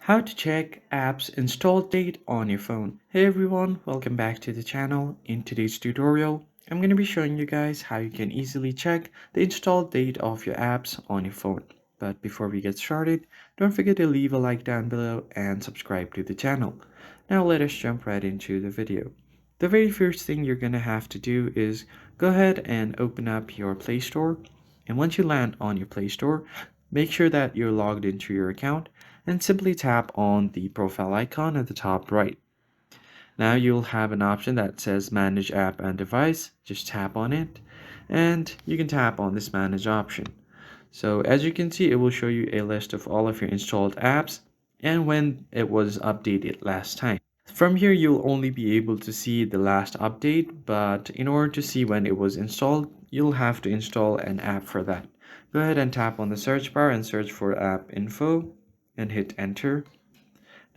How to check apps install date on your phone. Hey everyone, welcome back to the channel. In today's tutorial, I'm going to be showing you guys how you can easily check the install date of your apps on your phone. But before we get started, don't forget to leave a like down below and subscribe to the channel. Now let us jump right into the video. The very first thing you're going to have to do is go ahead and open up your Play Store. And once you land on your Play Store, make sure that you're logged into your account and simply tap on the profile icon at the top right. Now you'll have an option that says Manage App and Device. Just tap on it and you can tap on this Manage option. So as you can see, it will show you a list of all of your installed apps and when it was updated last time. From here, you'll only be able to see the last update, but in order to see when it was installed, you'll have to install an app for that. Go ahead and tap on the search bar and search for app info and hit enter.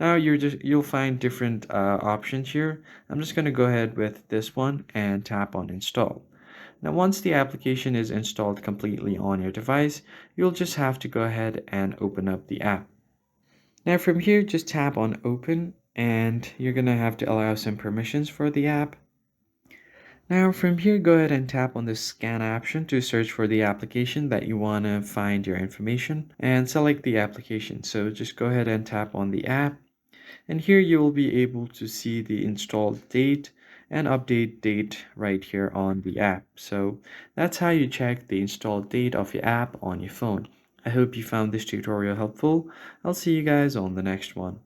Now you'll find different options here. I'm just going to go ahead with this one and tap on install. Now once the application is installed completely on your device, you'll just have to go ahead and open up the app. Now from here, just tap on open and you're going to have to allow some permissions for the app. Now from here, go ahead and tap on the scan option to search for the application that you want to find your information and select the application. So just go ahead and tap on the app and here you will be able to see the installed date and update date right here on the app. So that's how you check the installed date of your app on your phone. I hope you found this tutorial helpful. I'll see you guys on the next one.